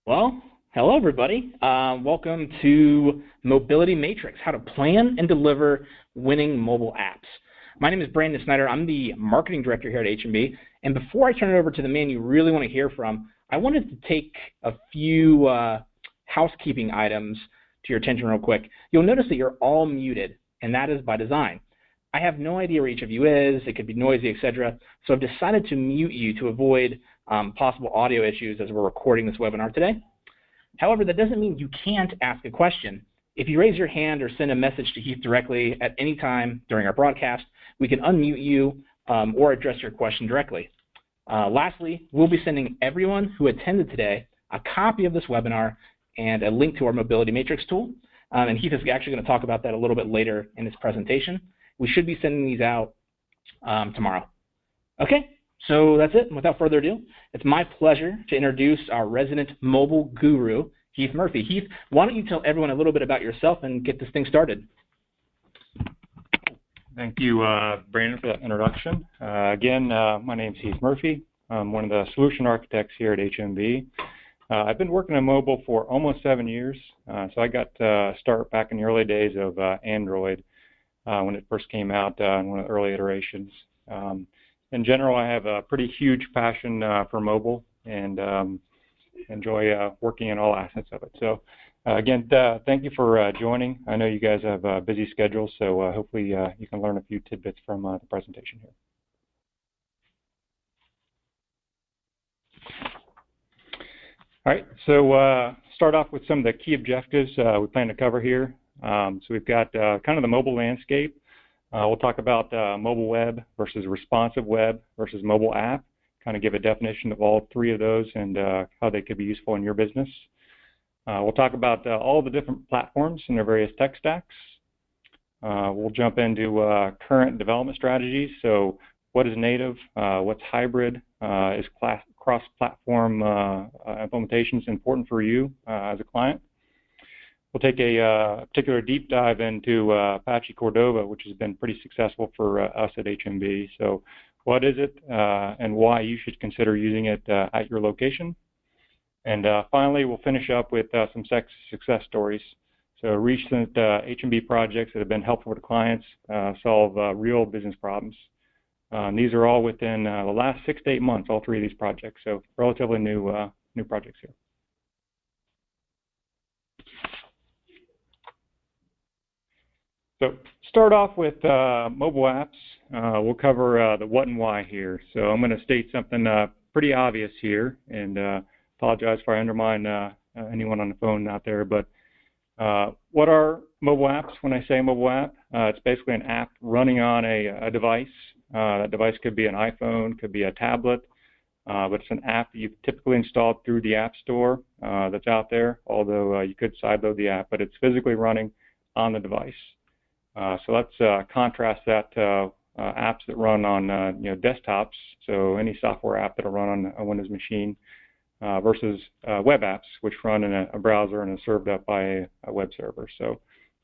Well, hello everybody. Welcome to Mobility Matrix, how to plan and deliver winning mobile apps. My name is Brandon Snyder. I'm the marketing director here at H&B. And before I turn it over to the man you really want to hear from, I wanted to take a few housekeeping items to your attention real quick. You'll notice that you're all muted, and that is by design. I have no idea where each of you is. It could be noisy, etc. So I've decided to mute you to avoid possible audio issues as we're recording this webinar today. However, that doesn't mean you can't ask a question. If you raise your hand or send a message to Heath directly at any time during our broadcast, we can unmute you or address your question directly. Lastly, we'll be sending everyone who attended today a copy of this webinar and a link to our Mobility Matrix tool. And Heath is actually going to talk about that a little bit later in his presentation. We should be sending these out tomorrow. Okay, so that's it. And without further ado, it's my pleasure to introduce our resident mobile guru, Heath Murphy. Heath, why don't you tell everyone a little bit about yourself and get this thing started? Thank you, Brandon, for that introduction. Again, my name is Heath Murphy. I'm one of the solution architects here at HMB. I've been working on mobile for almost 7 years, so I got started back in the early days of Android when it first came out in one of the early iterations. In general, I have a pretty huge passion for mobile and enjoy working in all assets of it. So again, thank you for joining. I know you guys have busy schedules, so hopefully you can learn a few tidbits from the presentation here. All right, so start off with some of the key objectives we plan to cover here. So we've got kind of the mobile landscape. We'll talk about mobile web versus responsive web versus mobile app, kind of give a definition of all three of those and how they could be useful in your business. We'll talk about all the different platforms and their various tech stacks. We'll jump into current development strategies. So what is native, what's hybrid, is cross-platform implementations important for you as a client? We'll take a particular deep dive into Apache Cordova, which has been pretty successful for us at HMB. So what is it and why you should consider using it at your location? And finally, we'll finish up with some success stories. So recent HMB projects that have been helpful to clients solve real business problems. These are all within the last 6 to 8 months, all three of these projects. So relatively new projects here. So start off with mobile apps. We'll cover the what and why here. So I'm going to state something pretty obvious here, and apologize if I undermine anyone on the phone out there. But what are mobile apps? When I say mobile app, it's basically an app running on a device. That device could be an iPhone, could be a tablet, but it's an app that you've typically installed through the App Store that's out there, although you could sideload the app, but it's physically running on the device. So let's contrast that to apps that run on desktops, so any software app that will run on a Windows machine, versus web apps, which run in a browser and are served up by a web server. So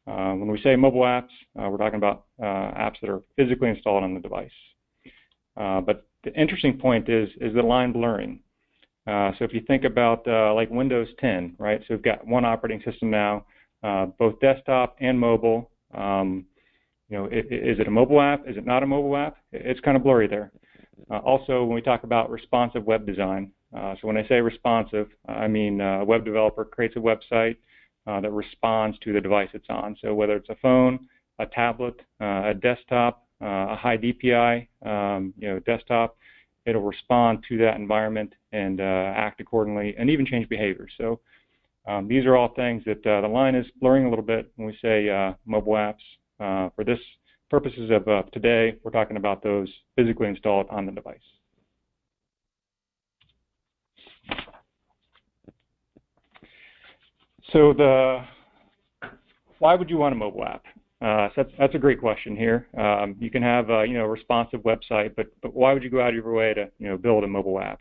when we say mobile apps, we're talking about apps that are physically installed on the device. But the interesting point is the line blurring. So if you think about like Windows 10, right? So we've got one operating system now, both desktop and mobile. Is it a mobile app? Is it not a mobile app? It's kind of blurry there. Also, when we talk about responsive web design, so when I say responsive, I mean a web developer creates a website that responds to the device it's on. So whether it's a phone, a tablet, a desktop, a high DPI, desktop, it'll respond to that environment and act accordingly and even change behavior. So these are all things that the line is blurring a little bit when we say mobile apps. For this purposes of today, we're talking about those physically installed on the device. So why would you want a mobile app? So that's a great question here. You can have a responsive website, but why would you go out of your way to build a mobile app?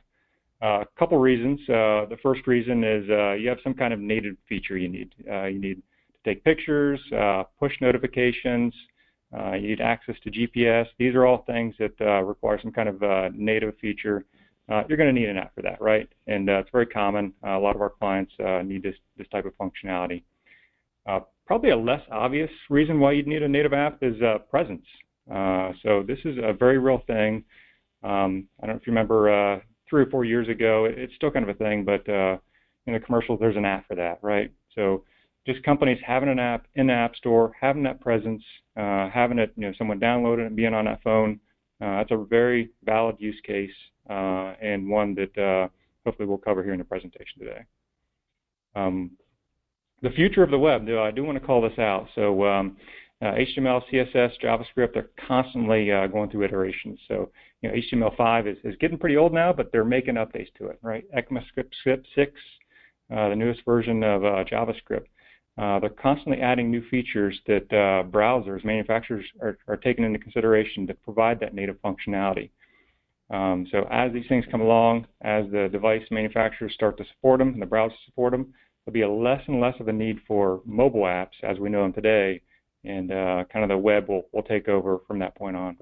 A couple reasons. The first reason is you have some kind of native feature you need. You need to take pictures, push notifications, you need access to GPS. These are all things that require some kind of native feature you're going to need an app for that, right? And it's very common. A lot of our clients need this type of functionality. Probably a less obvious reason why you'd need a native app is presence. So this is a very real thing. I don't know if you remember 3 or 4 years ago, it's still kind of a thing, but in the commercials, there's an app for that, right? So just companies having an app in the App Store, having that presence, having it, someone download it and being on that phone, that's a very valid use case and one that hopefully we'll cover here in the presentation today. The future of the web, though, I do want to call this out. So HTML, CSS, JavaScript, they're constantly going through iterations. So HTML5 is getting pretty old now, but they're making updates to it, right? ECMAScript 6, the newest version of JavaScript. They're constantly adding new features that browsers, manufacturers are taking into consideration to provide that native functionality. So as these things come along, as the device manufacturers start to support them and the browsers support them, there'll be a less and less of a need for mobile apps as we know them today, and kind of the web will take over from that point on.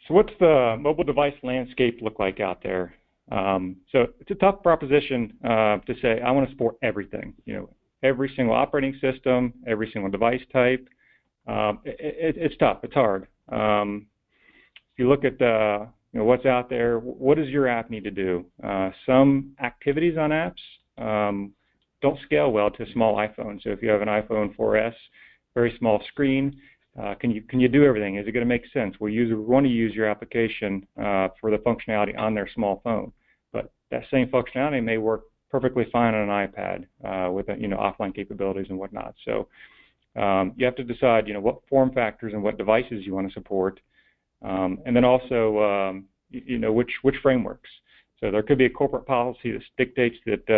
So what's the mobile device landscape look like out there? So it's a tough proposition to say, I want to support everything, every single operating system, every single device type. It's tough, it's hard. If you look at what's out there, what does your app need to do? Some activities on apps don't scale well to a small iPhone. So if you have an iPhone 4S, very small screen, can you do everything? Is it going to make sense? Will users want to use your application for the functionality on their small phone? But that same functionality may work perfectly fine on an iPad with offline capabilities and whatnot. So you have to decide what form factors and what devices you want to support, and then also which frameworks. So there could be a corporate policy that dictates that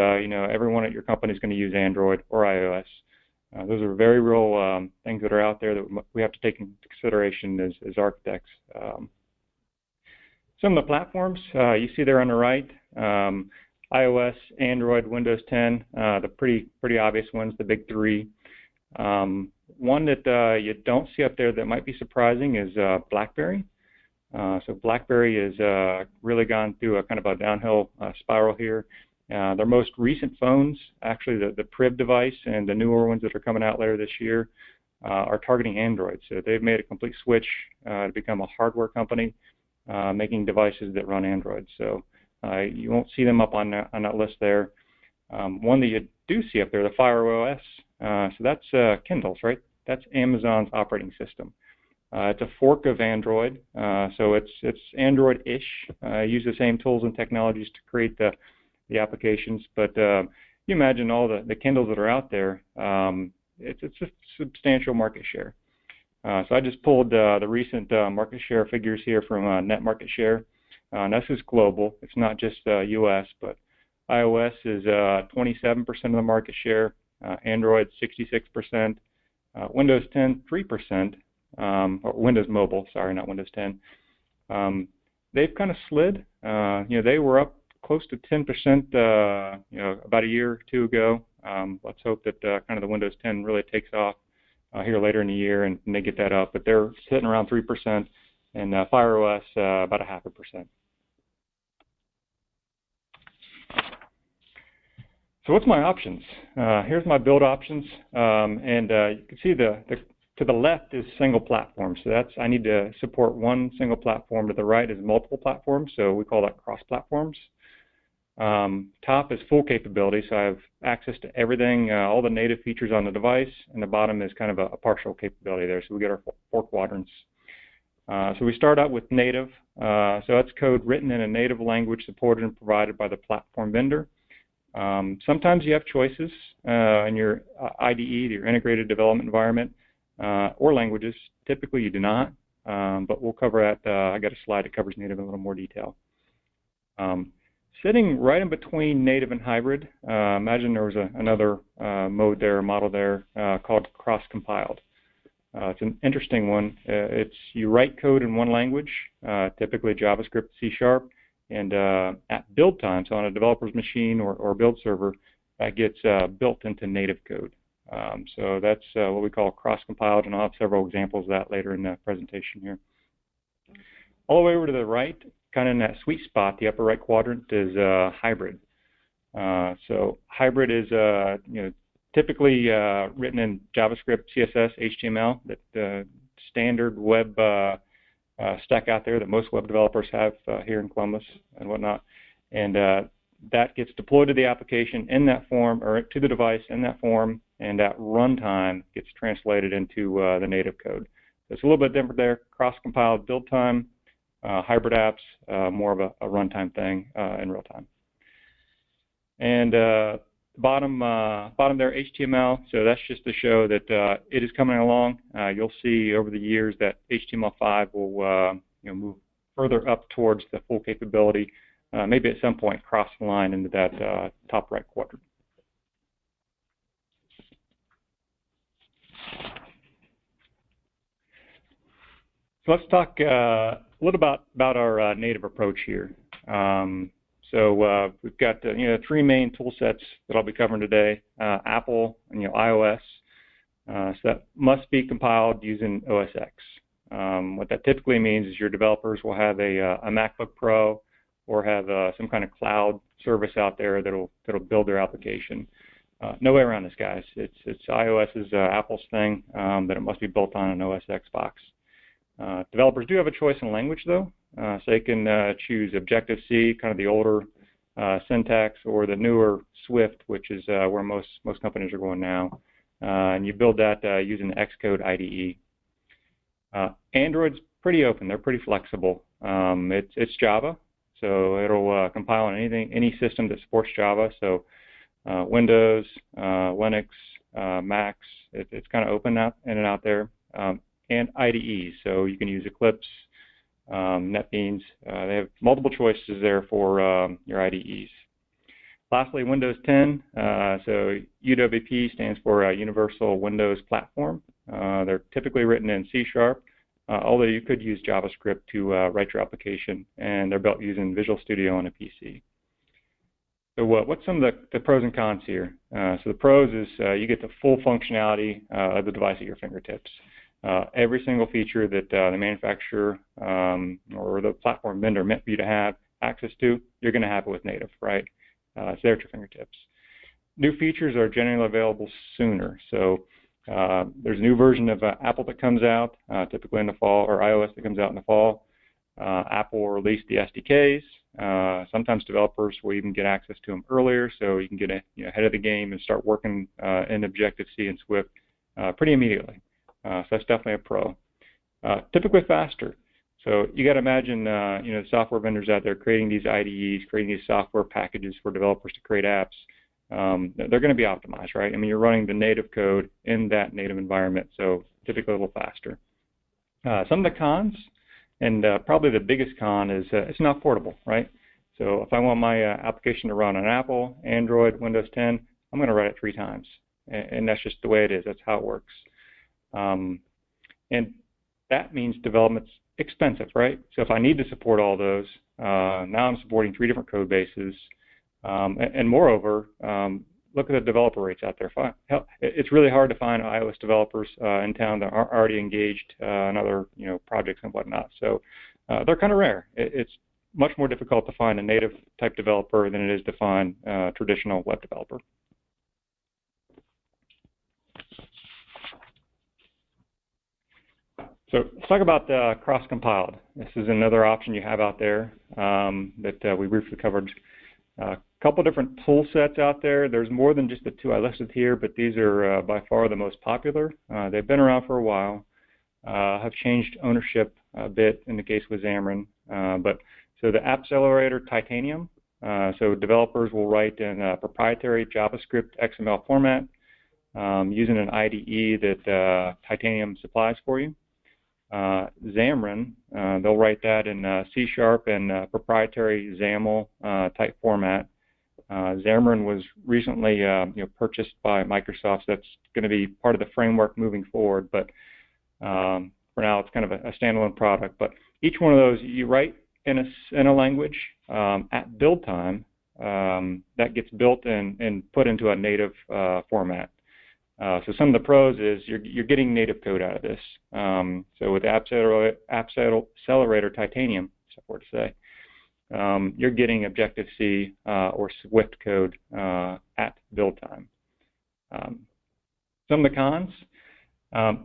everyone at your company is going to use Android or iOS. Those are very real things that are out there that we have to take into consideration as architects. Some of the platforms you see there on the right, iOS, Android, Windows 10, the pretty obvious ones, the big three. One that you don't see up there that might be surprising is BlackBerry. So BlackBerry has really gone through a kind of a downhill spiral here. Their most recent phones, actually the PRIV device and the newer ones that are coming out later this year, are targeting Android. So they've made a complete switch to become a hardware company, making devices that run Android. So you won't see them up on that list there. One that you do see up there, the Fire OS, so that's Kindles, right? That's Amazon's operating system. It's a fork of Android, so it's Android-ish. Use the same tools and technologies to create the applications, but you imagine all the Kindles that are out there. It's a substantial market share. So I just pulled the recent market share figures here from Net Market Share. This is global. It's not just U.S., but iOS is 27% of the market share, Android 66%, Windows 10 3%, or Windows Mobile, sorry, not Windows 10. They've kind of slid. They were up close to 10%, about a year or two ago. Let's hope that kind of the Windows 10 really takes off here later in the year and they get that up. But they're sitting around 3%, and Fire OS about 0.5%. So what's my options? Here's my build options, and you can see to the left is single platform. So I need to support one single platform. To the right is multiple platforms, so we call that cross platforms. Top is full capability, so I have access to everything, all the native features on the device, and the bottom is kind of a partial capability there, so we get our 4 quadrants. So we start out with native, so that's code written in a native language supported and provided by the platform vendor. Sometimes you have choices in your IDE, your integrated development environment, or languages. Typically you do not, but we'll cover that. I got a slide that covers native in a little more detail. Sitting right in between native and hybrid, imagine there was another mode there, model there, called cross-compiled. It's an interesting one. You write code in one language, typically JavaScript, C#, and at build time, so on a developer's machine or build server, that gets built into native code. So that's what we call cross-compiled, and I'll have several examples of that later in the presentation here. All the way over to the right, kind of in that sweet spot, the upper right quadrant, is hybrid. So hybrid is typically written in JavaScript, CSS, HTML, that the standard web stack out there that most web developers have here in Columbus and whatnot. And that gets deployed to the application in that form, or to the device in that form, and at runtime gets translated into the native code. So it's a little bit different there. Cross-compiled build time, hybrid apps, more of a runtime thing in real time. And bottom there, HTML. So that's just to show that it is coming along. You'll see over the years that HTML5 will move further up towards the full capability. Maybe at some point cross the line into that top right quadrant. So let's talk a little about our native approach here. So we've got three main tool sets that I'll be covering today: Apple and iOS. So that must be compiled using OS X. What that typically means is your developers will have a MacBook Pro or have some kind of cloud service out there that'll build their application. No way around this, guys. It's iOS is Apple's thing, but it must be built on an OS X box. Developers do have a choice in language, though. So they can choose Objective-C, kind of the older syntax, or the newer Swift, which is where most companies are going now. And you build that using the Xcode IDE. Android's pretty open. They're pretty flexible. It's Java, so it'll compile on any system that supports Java. So Windows, Linux, Macs. It's kind of open out in and out there. And IDEs, so you can use Eclipse, NetBeans. They have multiple choices there for your IDEs. Lastly, Windows 10. So UWP stands for Universal Windows Platform. They're typically written in C#, although you could use JavaScript to write your application, and they're built using Visual Studio on a PC. So what's some of the pros and cons here? So the pros is you get the full functionality of the device at your fingertips. Every single feature that the manufacturer or the platform vendor meant for you to have access to, you're going to have it with native, right? It's there at your fingertips. New features are generally available sooner. So there's a new version of Apple that comes out, typically in the fall, or iOS that comes out in the fall. Apple will release the SDKs. Sometimes developers will even get access to them earlier, so you can get ahead of the game and start working in Objective-C and Swift pretty immediately. So that's definitely a pro. Typically faster. So you got to imagine, the software vendors out there creating these IDEs, creating these software packages for developers to create apps. They're going to be optimized, right? I mean, you're running the native code in that native environment, so typically a little faster. Some of the cons, and probably the biggest con, is it's not portable, right? So if I want my application to run on Apple, Android, Windows 10, I'm going to write it 3 times, and that's just the way it is. That's how it works. And that means development's expensive, right? So if I need to support all those, now I'm supporting 3 different code bases. And moreover, look at the developer rates out there. It's really hard to find iOS developers in town that aren't already engaged in other projects and whatnot. So they're kind of rare. It's much more difficult to find a native type developer than it is to find a traditional web developer. So let's talk about cross-compiled. This is another option you have out there that we briefly covered. A couple different tool sets out there. There's more than just the 2 I listed here, but these are by far the most popular. They've been around for a while, have changed ownership a bit in the case with Xamarin. So the Accelerator Titanium, so developers will write in a proprietary JavaScript XML format using an IDE that Titanium supplies for you. Xamarin, they'll write that in C# and proprietary XAML type format. Xamarin was recently purchased by Microsoft, so that's going to be part of the framework moving forward, but for now it's kind of a standalone product. But each one of those you write in a language at build time, that gets built and put into a native format. So some of the pros is you're getting native code out of this. So with Accelerator Titanium, so forth to say, you're getting Objective-C or Swift code at build time. Some of the cons,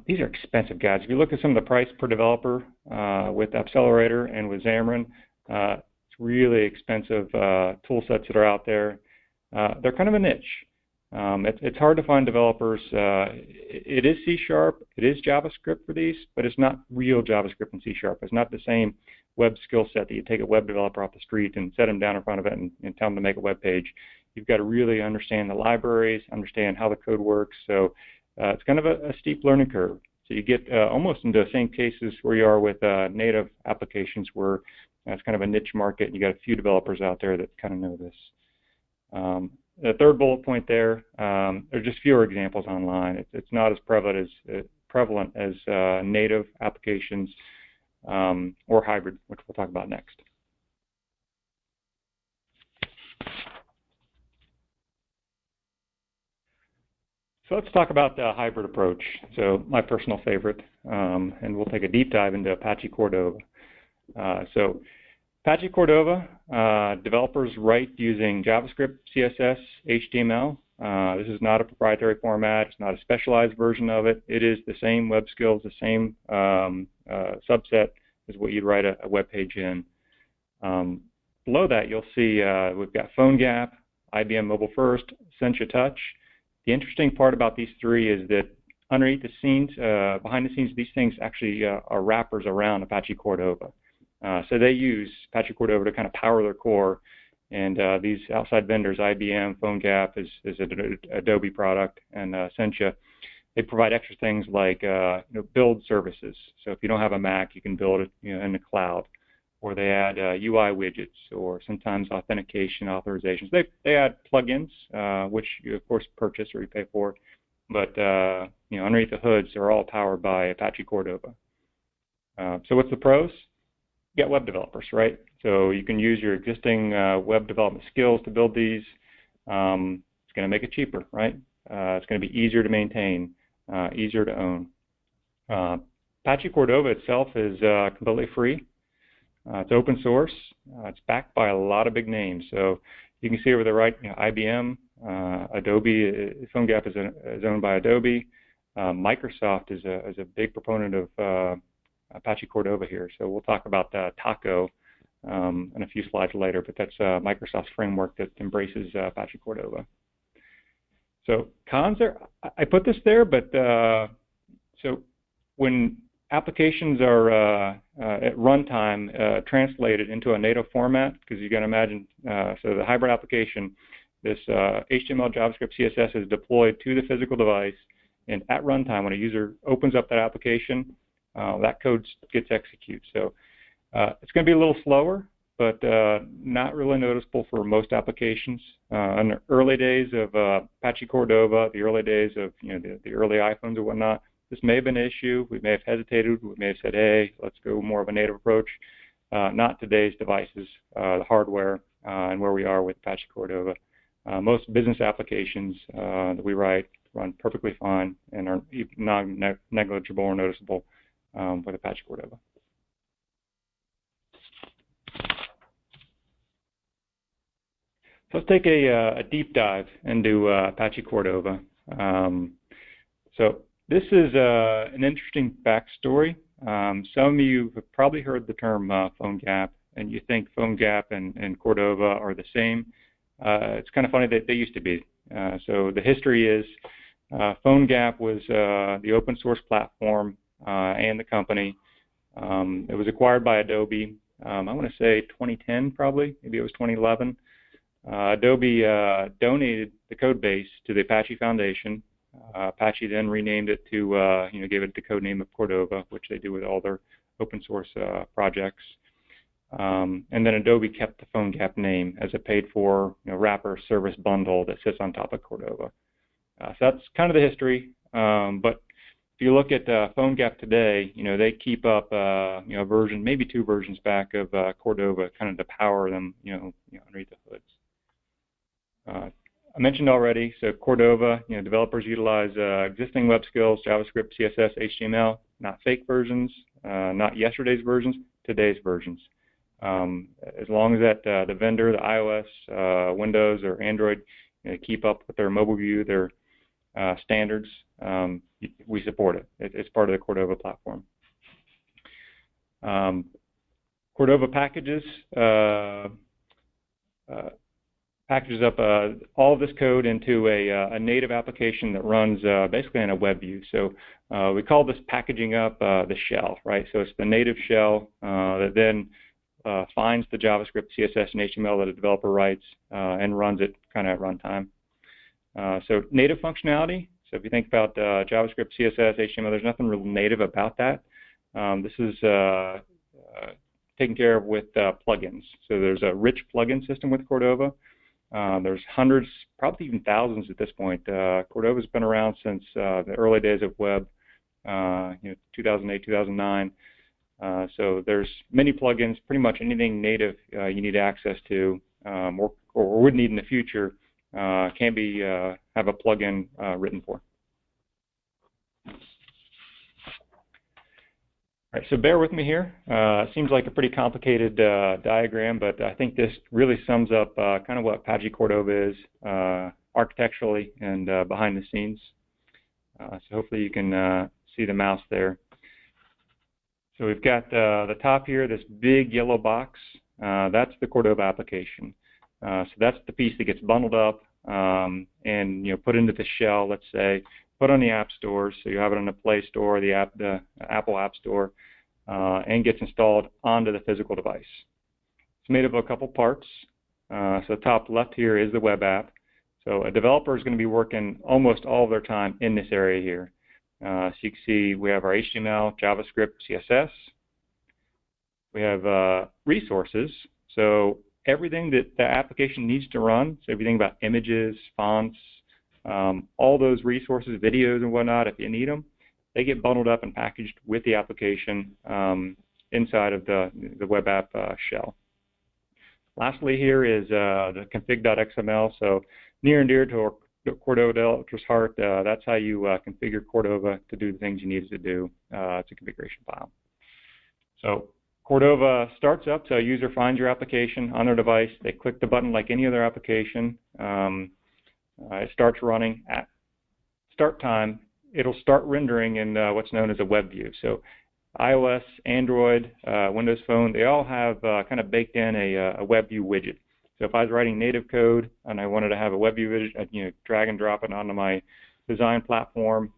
these are expensive, guys. If you look at some of the price per developer with Accelerator and with Xamarin, it's really expensive tool sets that are out there. They're kind of a niche. It's hard to find developers. It is C#, it is JavaScript for these, but it's not real JavaScript and C#. It's not the same web skill set that you take a web developer off the street and set them down in front of it and tell them to make a web page. You've got to really understand the libraries, understand how the code works. So it's kind of a steep learning curve. So you get almost into the same cases where you are with native applications where it's kind of a niche market and you got a few developers out there that kind of know this. The third bullet point there, there are just fewer examples online. It's not as prevalent as native applications or hybrid, which we'll talk about next. So let's talk about the hybrid approach. So my personal favorite, and we'll take a deep dive into Apache Cordova. So Apache Cordova, developers write using JavaScript, CSS, HTML. This is not a proprietary format. It's not a specialized version of it. It is the same web skills, the same subset as what you'd write a web page in. Below that, you'll see we've got PhoneGap, IBM Mobile First, Sencha Touch. The interesting part about these three is that underneath the scenes, behind the scenes, these things actually are wrappers around Apache Cordova. So they use Apache Cordova to kind of power their core, and these outside vendors, IBM, PhoneGap is an Adobe product, and Sencha, they provide extra things like build services. So if you don't have a Mac, you can build it in the cloud, or they add UI widgets, or sometimes authentication authorizations. They add plugins, which you of course purchase or you pay for, but underneath the hoods, they're all powered by Apache Cordova. So what's the pros? You got web developers, right? So you can use your existing web development skills to build these. It's going to make it cheaper, right? It's going to be easier to maintain, easier to own. Apache Cordova itself is completely free. It's open source. It's backed by a lot of big names. So you can see over the right, IBM, Adobe, PhoneGap is owned by Adobe. Microsoft is a big proponent of Apache Cordova here. So we'll talk about Taco in a few slides later, but that's Microsoft's framework that embraces Apache Cordova. So cons are, I put this there, but so when applications are at runtime translated into a native format, because you got to imagine, so the hybrid application, this HTML, JavaScript, CSS is deployed to the physical device, and at runtime, when a user opens up that application, that code gets executed. So it's going to be a little slower, but not really noticeable for most applications. In the early days of Apache Cordova, the early days of the early iPhones and whatnot, this may have been an issue. We may have hesitated. We may have said, hey, let's go more of a native approach. Not today's devices, the hardware, and where we are with Apache Cordova. Most business applications that we write run perfectly fine and are non-negligible or noticeable with Apache Cordova. So let's take a deep dive into Apache Cordova. So this is an interesting backstory. Some of you have probably heard the term PhoneGap, and you think PhoneGap and Cordova are the same. It's kind of funny that they used to be. So the history is PhoneGap was the open source platform and the company. It was acquired by Adobe, I want to say 2010 probably, maybe it was 2011. Adobe donated the code base to the Apache Foundation. Apache then renamed it to, gave it the code name of Cordova, which they do with all their open source projects. And then Adobe kept the PhoneGap name as a paid-for wrapper service bundle that sits on top of Cordova. So that's kind of the history. But if you look at PhoneGap today, they keep up a version, maybe two versions back of Cordova, kind of to power them, underneath the hoods. I mentioned already, so Cordova, developers utilize existing web skills, JavaScript, CSS, HTML, not fake versions, not yesterday's versions, today's versions. As long as that the vendor, the iOS, Windows, or Android keep up with their mobile view, their standards, we support it. It's part of the Cordova platform. Cordova packages up all of this code into a native application that runs basically in a web view. So we call this packaging up the shell, right? So it's the native shell that then finds the JavaScript, CSS, and HTML that a developer writes and runs it kind of at runtime. So native functionality. So if you think about JavaScript, CSS, HTML, there's nothing real native about that. This is taken care of with plugins. So there's a rich plugin system with Cordova. There's hundreds, probably even thousands at this point. Cordova's been around since the early days of web, 2008, 2009. So there's many plugins. Pretty much anything native you need access to, or would need in the future, can be have a plugin written for. All right, so bear with me here. It seems like a pretty complicated diagram, but I think this really sums up kind of what Apache Cordova is architecturally and behind the scenes. So hopefully you can see the mouse there. So we've got the top here, this big yellow box. That's the Cordova application. So that's the piece that gets bundled up and put into the shell, let's say, put on the app stores, so you have it on the Play Store, the Apple App Store, and gets installed onto the physical device. It's made up of a couple parts. So the top left here is the web app. So a developer is going to be working almost all of their time in this area here. So you can see we have our HTML, JavaScript, CSS. We have resources. So everything that the application needs to run, so if you think about images, fonts, all those resources, videos and whatnot, if you need them, they get bundled up and packaged with the application inside of the web app shell. Lastly here is the config.xml, so near and dear to our Cordova developer's heart. That's how you configure Cordova to do the things you need it to do. It's a configuration file. So Cordova starts up, so a user finds your application on their device. They click the button like any other application. It starts running. At start time, it'll start rendering in what's known as a web view. So iOS, Android, Windows Phone, they all have kind of baked in a web view widget. So if I was writing native code and I wanted to have a web view widget, I'd drag and drop it onto my design platform,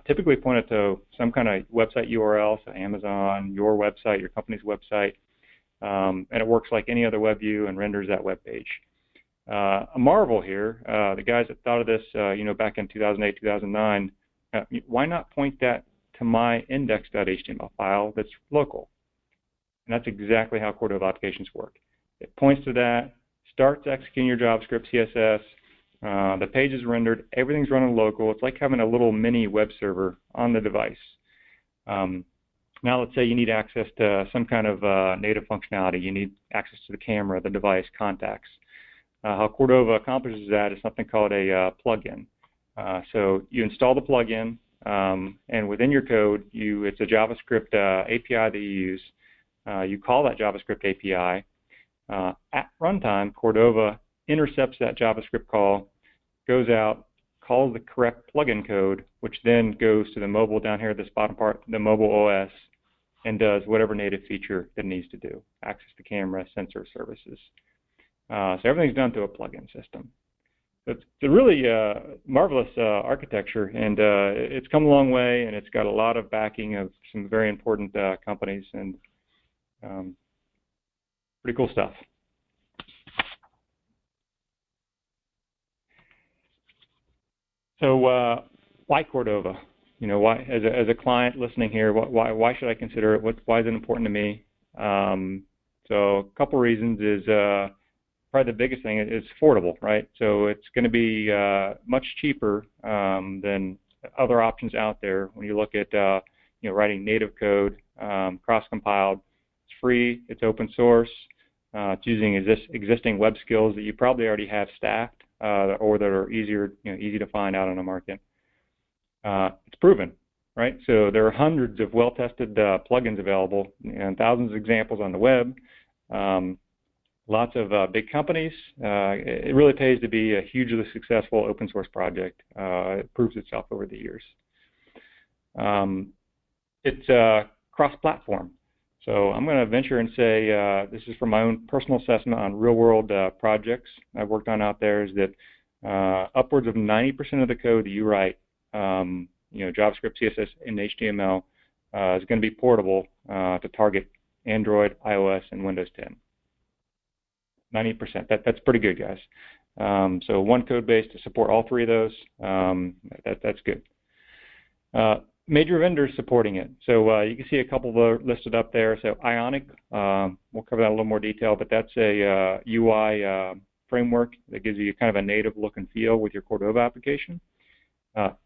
typically point it to some kind of website URL, so Amazon, your website, your company's website, and it works like any other web view and renders that web page. A marvel here, the guys that thought of this, back in 2008, 2009, why not point that to my index.html file that's local? And that's exactly how Cordova applications work. It points to that, starts executing your JavaScript, CSS, the page is rendered, everything's running local. It's like having a little mini web server on the device. Now let's say you need access to some kind of native functionality. You need access to the camera, the device, contacts. How Cordova accomplishes that is something called a plugin. So you install the plugin, and within your code, it's a JavaScript API that you use. You call that JavaScript API. At runtime, Cordova intercepts that JavaScript call, goes out, calls the correct plugin code, which then goes to the mobile down here at this bottom part, the mobile OS, and does whatever native feature it needs to do, access the camera, sensor services. So everything's done through a plugin system. It's a really marvelous architecture, and it's come a long way, and it's got a lot of backing of some very important companies, and pretty cool stuff. So why Cordova? Why, as a client listening here, why should I consider it? Why is it important to me? So a couple reasons is probably the biggest thing is affordable, right? So it's going to be much cheaper than other options out there. When you look at writing native code, cross-compiled, it's free, it's open source, it's using existing web skills that you probably already have staffed or that are easy to find out on the market. It's proven, right? So there are hundreds of well-tested plugins available and thousands of examples on the web. Lots of big companies. It really pays to be a hugely successful open source project. It proves itself over the years. It's cross-platform. So I'm going to venture and say this is from my own personal assessment on real-world projects I've worked on out there, is that upwards of 90% of the code that you write, JavaScript, CSS, and HTML, is going to be portable to target Android, iOS, and Windows 10. 90%. That's pretty good, guys. So one code base to support all three of those. That's good. Major vendors supporting it. So you can see a couple of listed up there. So Ionic, we'll cover that in a little more detail, but that's a UI framework that gives you kind of a native look and feel with your Cordova application.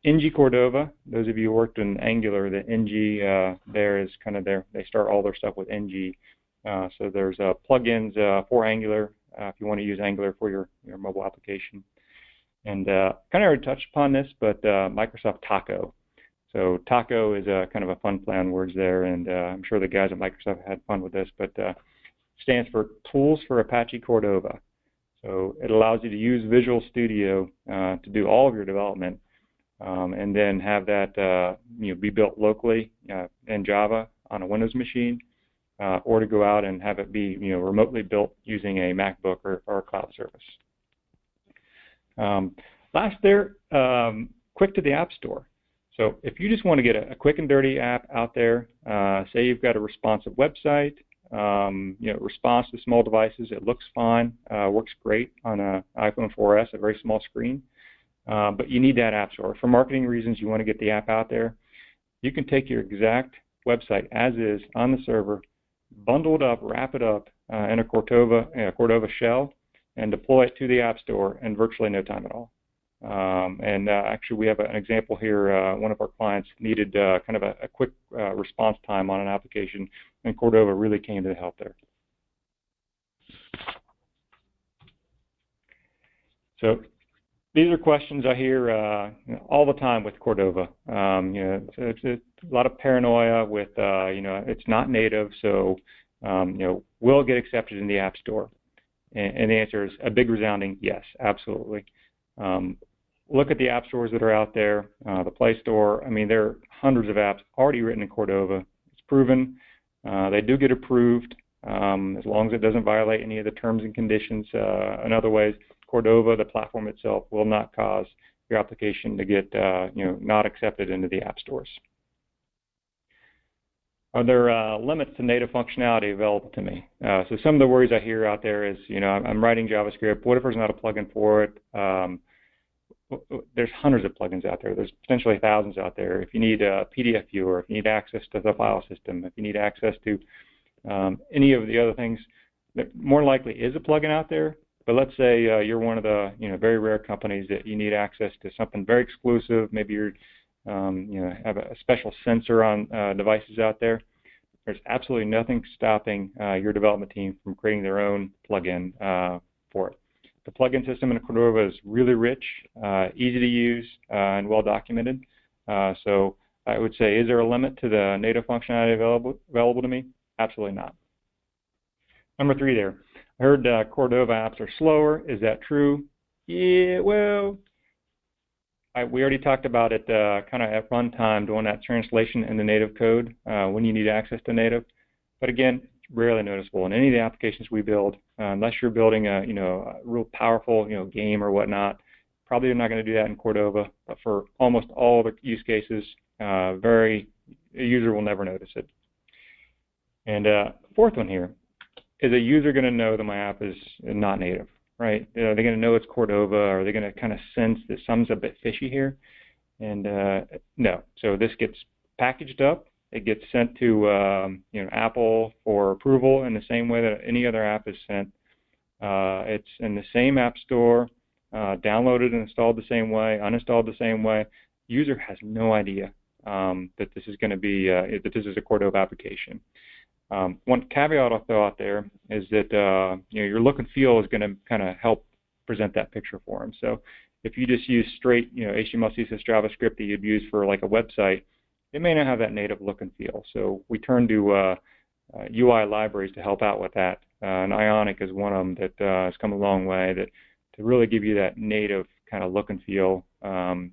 NG Cordova, those of you who worked in Angular, the NG there is kind of they start all their stuff with NG. So there's plugins for Angular if you want to use Angular for your mobile application. And kind of already touched upon this, but Microsoft Taco. So Taco is kind of a fun play on words there, and I'm sure the guys at Microsoft had fun with this, but stands for Tools for Apache Cordova. So it allows you to use Visual Studio to do all of your development, and then have that be built locally in Java on a Windows machine, or to go out and have it be remotely built using a MacBook or a cloud service. Last there, quick to the App Store. So if you just want to get a quick and dirty app out there, say you've got a responsive website, response to small devices, it looks fine, works great on an iPhone 4S, a very small screen, but you need that App Store. For marketing reasons, you want to get the app out there. You can take your exact website as is on the server, bundle it up, wrap it up in a Cordova shell, and deploy it to the App Store in virtually no time at all. Actually, we have an example here. One of our clients needed kind of a quick response time on an application, and Cordova really came to the help there. So these are questions I hear all the time with Cordova. It's a lot of paranoia with, it's not native, so will it get accepted in the App Store? And the answer is a big resounding yes, absolutely. Look at the app stores that are out there, the Play Store. I mean, there are hundreds of apps already written in Cordova. It's proven. They do get approved as long as it doesn't violate any of the terms and conditions. In other ways, Cordova, the platform itself, will not cause your application to get not accepted into the app stores. Are there limits to native functionality available to me? So some of the worries I hear out there is, I'm writing JavaScript. What if there's not a plugin for it? There's hundreds of plugins out there. There's potentially thousands out there. If you need a PDF viewer, if you need access to the file system, if you need access to any of the other things, there more likely is a plugin out there. But let's say you're one of the very rare companies that you need access to something very exclusive. Maybe you're have a special sensor on devices out there. There's absolutely nothing stopping your development team from creating their own plugin for it. The plugin system in Cordova is really rich, easy to use, and well documented. So I would say, is there a limit to the native functionality available to me? Absolutely not. Number 3 there. I heard Cordova apps are slower. Is that true? Yeah, well, we already talked about it kind of at runtime, doing that translation in the native code when you need access to native. But again, rarely noticeable in any of the applications we build, unless you're building a real powerful game or whatnot. Probably not going to do that in Cordova, but for almost all the use cases, a user will never notice it. And fourth one here, is a user going to know that my app is not native, right? Are they going to know it's Cordova? Or are they going to kind of sense that something's a bit fishy here? And no. So this gets packaged up. It gets sent to Apple for approval in the same way that any other app is sent. It's in the same app store, downloaded and installed the same way, uninstalled the same way. User has no idea that this is going to be that this is a Cordova application. One caveat I'll throw out there is that your look and feel is going to kind of help present that picture for them. So if you just use straight, HTML, CSS, JavaScript that you'd use for like a website, it may not have that native look and feel. So we turn to UI libraries to help out with that. And Ionic is one of them that has come a long way to really give you that native kind of look and feel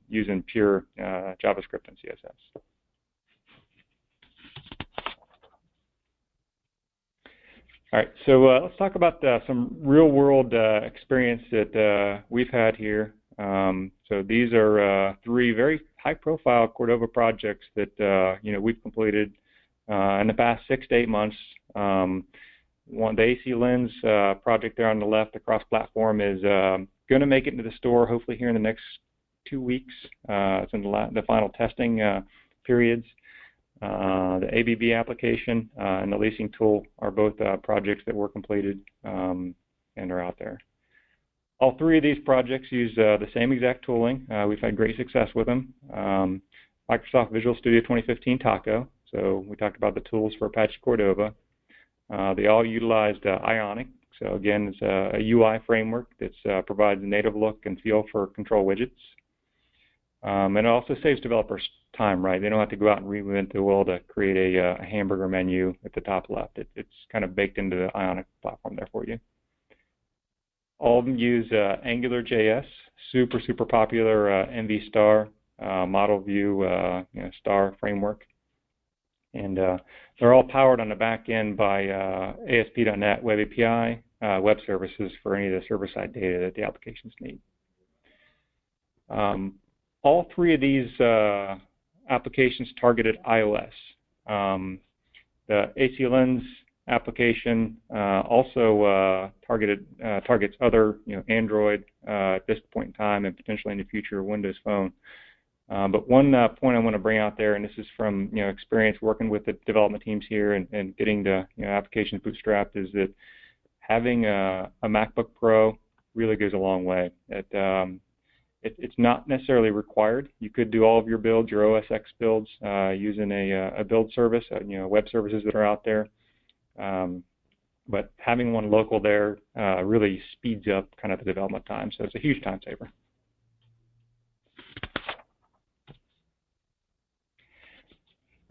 using pure JavaScript and CSS. All right, so let's talk about some real-world experience that we've had here. So these are 3 very high-profile Cordova projects that we've completed in the past 6 to 8 months. The AC Lens project there on the left, the cross-platform, is going to make it into the store hopefully here in the next 2 weeks. It's in the final testing periods. The ABB application and the leasing tool are both projects that were completed and are out there. All 3 of these projects use the same exact tooling. We've had great success with them. Microsoft Visual Studio 2015 Taco. So we talked about the tools for Apache Cordova. They all utilized Ionic. So again, it's a UI framework that provides a native look and feel for control widgets. And it also saves developers time, right? They don't have to go out and reinvent the wheel to create a hamburger menu at the top left. It's kind of baked into the Ionic platform there for you. All of them use AngularJS, super popular MV Star model view star framework. And they're all powered on the back end by ASP.NET Web API web services for any of the server-side data that the applications need. All 3 of these applications targeted iOS. The AC Lens application also targets other Android at this point in time and potentially in the future Windows Phone. But one point I want to bring out there, and this is from experience working with the development teams here and getting the applications bootstrapped, is that having a MacBook Pro really goes a long way. It's not necessarily required. You could do all of your builds, your OS X builds, using a build service, web services that are out there. But having one local there really speeds up kind of the development time, so it's a huge time saver.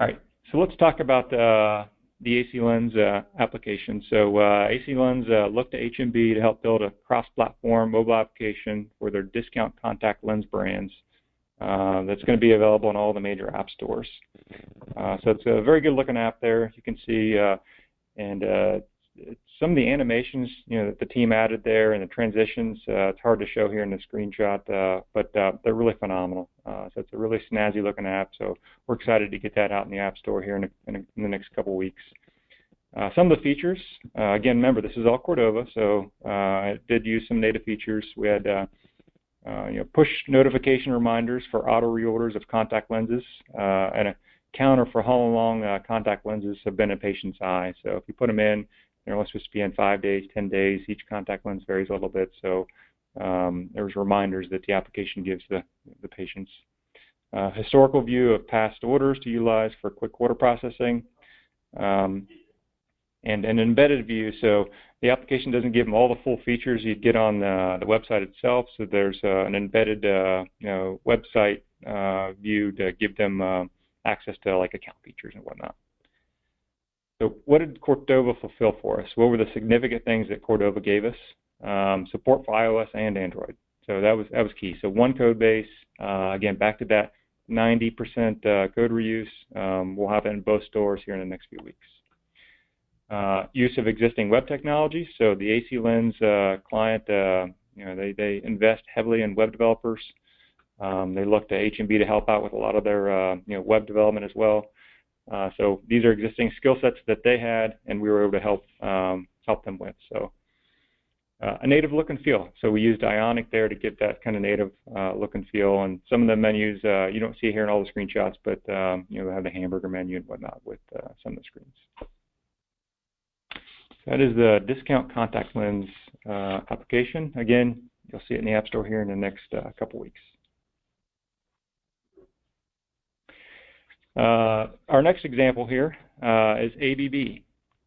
All right, so let's talk about the AC Lens application. So AC Lens looked to HMB to help build a cross-platform mobile application for their discount contact lens brands that's going to be available in all the major app stores. So it's a very good-looking app there. You can see, some of the animations that the team added there and the transitions, it's hard to show here in the screenshot, but they're really phenomenal. So it's a really snazzy-looking app. So we're excited to get that out in the App Store here in the next couple weeks. Some of the features, again, remember this is all Cordova, so it did use some native features. We had push notification reminders for auto reorders of contact lenses and a counter for how long contact lenses have been in a patient's eye. So if you put them in, they're only supposed to be in 5 days, 10 days. Each contact lens varies a little bit, so there's reminders that the application gives the patients. Historical view of past orders to utilize for quick order processing. And an embedded view, so the application doesn't give them all the full features you'd get on the website itself, so there's an embedded website view to give them access to like account features and whatnot. So what did Cordova fulfill for us? What were the significant things that Cordova gave us? Support for iOS and Android. So that was key. So one code base, again, back to that 90% code reuse. We'll have it in both stores here in the next few weeks. Use of existing web technology. So the AC Lens client, they invest heavily in web developers. They look to HMB to help out with a lot of their web development as well. So these are existing skill sets that they had, and we were able to help them with. So a native look and feel. So we used Ionic there to get that kind of native look and feel. And some of the menus you don't see here in all the screenshots, but we have the hamburger menu and whatnot with some of the screens. That is the discount contact lens application. Again, you'll see it in the App Store here in the next couple weeks. Our next example here is ABB.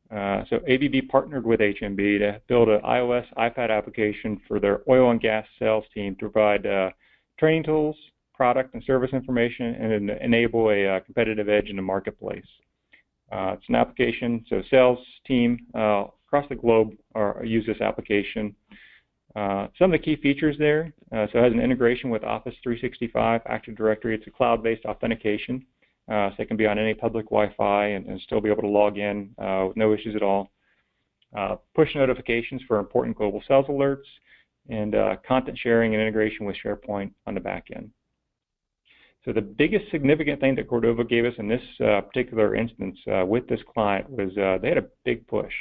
So ABB partnered with HMB to build an iOS iPad application for their oil and gas sales team to provide training tools, product and service information, and enable a competitive edge in the marketplace. It's an application, so sales team across the globe use this application. Some of the key features there, so it has an integration with Office 365, Active Directory. It's a cloud-based authentication, so it can be on any public Wi-Fi and still be able to log in with no issues at all. Push notifications for important global sales alerts, and content sharing and integration with SharePoint on the back end. So the biggest significant thing that Cordova gave us in this particular instance with this client was they had a big push.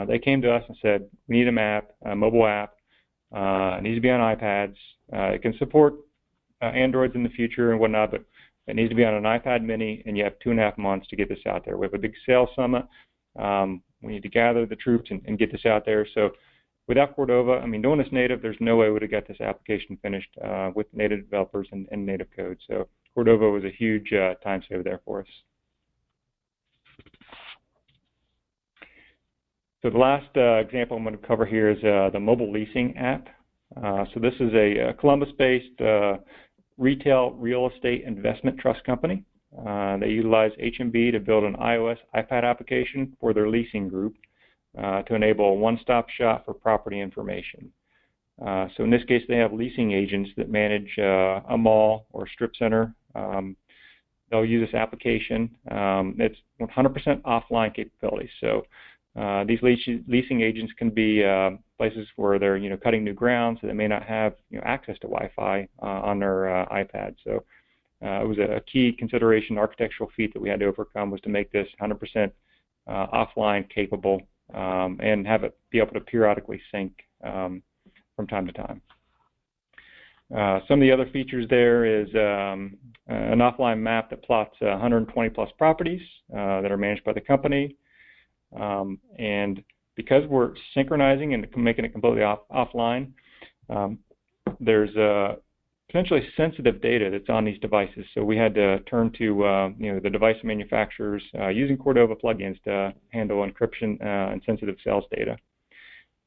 They came to us and said, we need a mobile app. It needs to be on iPads. It can support Androids in the future and whatnot, but it needs to be on an iPad mini, and you have 2.5 months to get this out there. We have a big sales summit. We need to gather the troops and get this out there. So without Cordova, I mean, doing this native, there's no way we would have got this application finished with native developers and native code. So Cordova was a huge time saver there for us. So the last example I'm going to cover here is the mobile leasing app. So this is a Columbus-based retail real estate investment trust company. They utilize HMB to build an iOS iPad application for their leasing group to enable a one-stop shop for property information. So in this case, they have leasing agents that manage a mall or strip center. They'll use this application. It's 100% offline capability. So these leasing agents can be places where they're cutting new ground, so they may not have access to Wi-Fi on their iPad. So it was a key consideration, architectural feat that we had to overcome, was to make this 100% offline capable and have it be able to periodically sync from time to time. Some of the other features there is an offline map that plots 120 plus properties that are managed by the company. And because we're synchronizing and making it completely offline, there's potentially sensitive data that's on these devices. So we had to turn to the device manufacturers using Cordova plugins to handle encryption and sensitive sales data.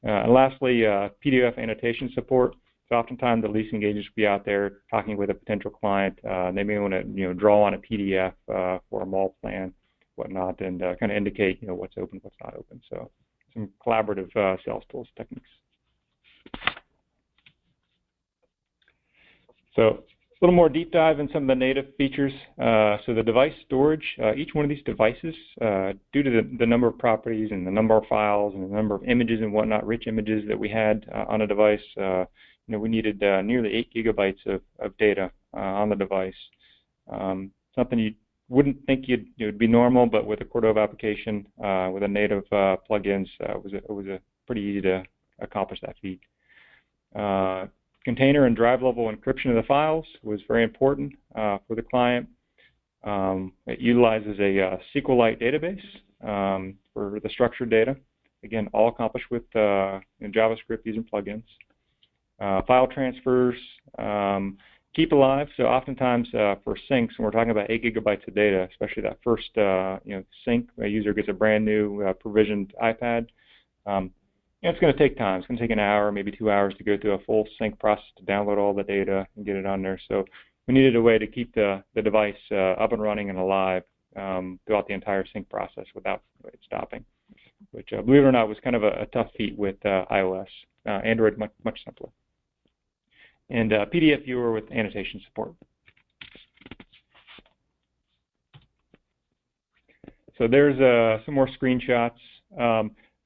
And lastly, PDF annotation support. So oftentimes the leasing agents will be out there talking with a potential client. They may want to draw on a PDF for a mall plan, whatnot, and kind of indicate what's open, what's not open. So some collaborative sales tools techniques. So a little more deep dive in some of the native features. So the device storage, each one of these devices, due to the number of properties and the number of files and the number of images and whatnot, rich images that we had on a device, we needed nearly 8 gigabytes of data on the device. Something you wouldn't think it would be normal, but with a Cordova application with a native plugins, it was pretty easy to accomplish that feat. Container and drive level encryption of the files was very important for the client. It utilizes a SQLite database for the structured data. Again, all accomplished with JavaScript using plugins. File transfers, keep alive. So oftentimes for syncs, when we're talking about 8 gigabytes of data, especially that first sync, a user gets a brand new provisioned iPad. It's going to take time. It's going to take an hour, maybe 2 hours to go through a full sync process to download all the data and get it on there. So we needed a way to keep the device up and running and alive throughout the entire sync process without it stopping, which, believe it or not, was kind of a tough feat with iOS. Android, much simpler. And PDF viewer with annotation support. So there's some more screenshots.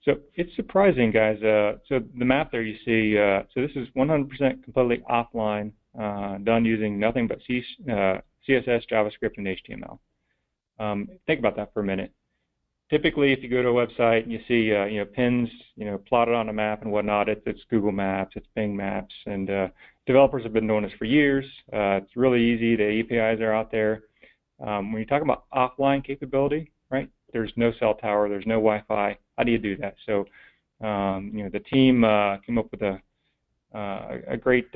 So it's surprising, guys. So the map there you see, so this is 100% completely offline, done using nothing but CSS, JavaScript, and HTML. Think about that for a minute. Typically, if you go to a website and you see pins plotted on a map and whatnot, it's Google Maps, it's Bing Maps, and developers have been doing this for years. It's really easy. The APIs are out there. When you talk about offline capability, right? There's no cell tower, there's no Wi-Fi. How do you do that? So, the team came up with a great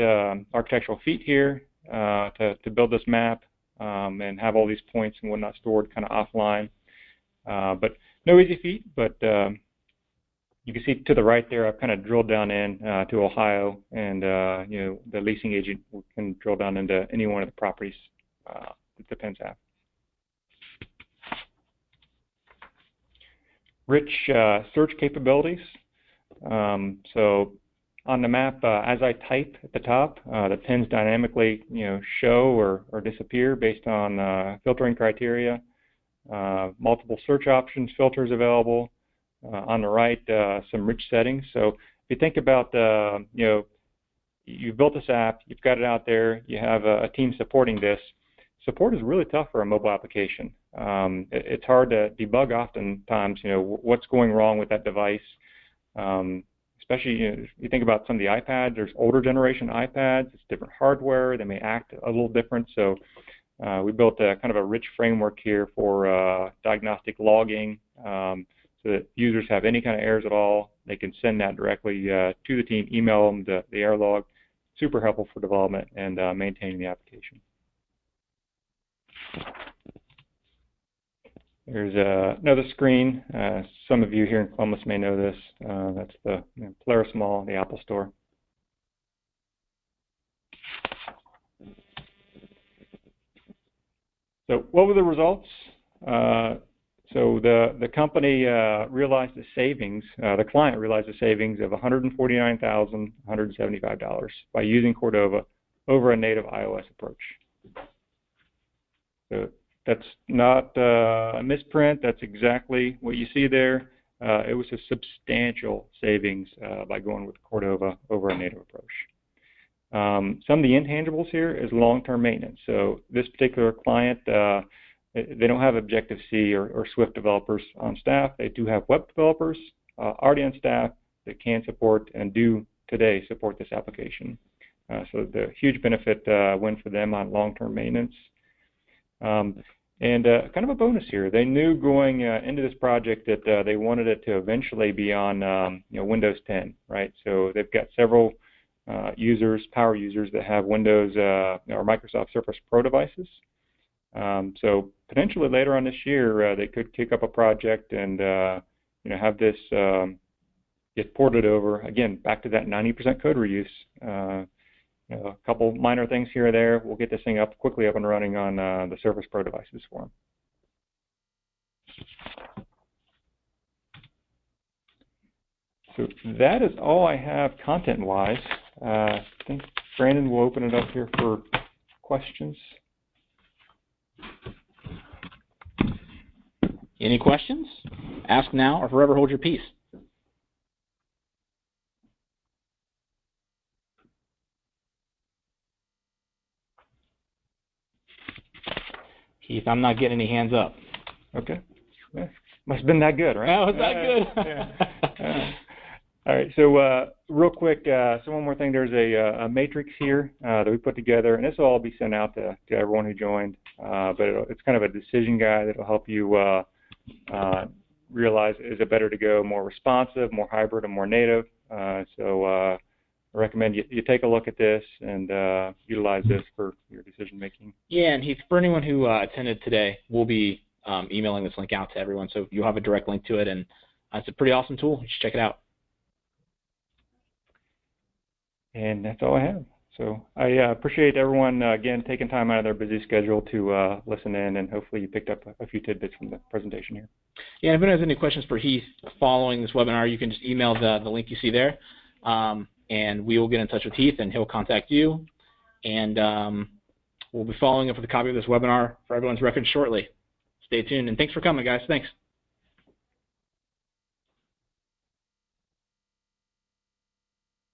architectural feat here to build this map and have all these points and whatnot stored kind of offline. But no easy feat, but you can see to the right there, I've kind of drilled down in to Ohio, and the leasing agent can drill down into any one of the properties that the pins have. Rich search capabilities. So on the map, as I type at the top, the pins dynamically show or disappear based on filtering criteria. Multiple search options, filters available. On the right, some rich settings. So if you think about, you've built this app, you've got it out there, you have a team supporting this. Support is really tough for a mobile application. It's hard to debug oftentimes, what's going wrong with that device. Especially, if you think about some of the iPads, there's older generation iPads, it's different hardware, they may act a little different. So we built a kind of a rich framework here for diagnostic logging. So that users have any kind of errors at all, they can send that directly to the team, email them the error log. Super helpful for development and maintaining the application. There's another screen. Some of you here in Columbus may know this. That's the Polaris Mall, the Apple Store. So what were the results? So the company realized the savings, the client realized the savings of $149,175 by using Cordova over a native iOS approach. So that's not a misprint, that's exactly what you see there. It was a substantial savings by going with Cordova over a native approach. Some of the intangibles here is long-term maintenance. So this particular client, they don't have Objective-C or Swift developers on staff. They do have web developers already on staff that can support and do today support this application. So the huge benefit win for them on long-term maintenance. And kind of a bonus here, they knew going into this project that they wanted it to eventually be on Windows 10, right? So they've got several power users that have Windows or Microsoft Surface Pro devices. So potentially later on this year, they could kick up a project and have this get ported over again back to that 90% code reuse. A couple minor things here or there. We'll get this thing quickly up and running on the Surface Pro devices for them. So that is all I have content-wise. I think Brandon will open it up here for questions. Any questions? Ask now or forever hold your peace. Keith, I'm not getting any hands up. Okay. Yeah. Must have been that good, right? Oh, was that good? Yeah. All right. So real quick, so one more thing. There's a matrix here that we put together, and this will all be sent out to everyone who joined. But it's kind of a decision guide that will help you realize, is it better to go more responsive, more hybrid, or more native? So I recommend you take a look at this and utilize this for your decision making. Yeah, and Heath, for anyone who attended today, we'll be emailing this link out to everyone, so you'll have a direct link to it, and it's a pretty awesome tool. You should check it out. And that's all I have. So I appreciate everyone, again, taking time out of their busy schedule to listen in, and hopefully you picked up a few tidbits from the presentation here. Yeah, if anyone has any questions for Heath following this webinar, you can just email the link you see there, and we will get in touch with Heath, and he'll contact you. And we'll be following up with a copy of this webinar for everyone's record shortly. Stay tuned, and thanks for coming, guys. Thanks.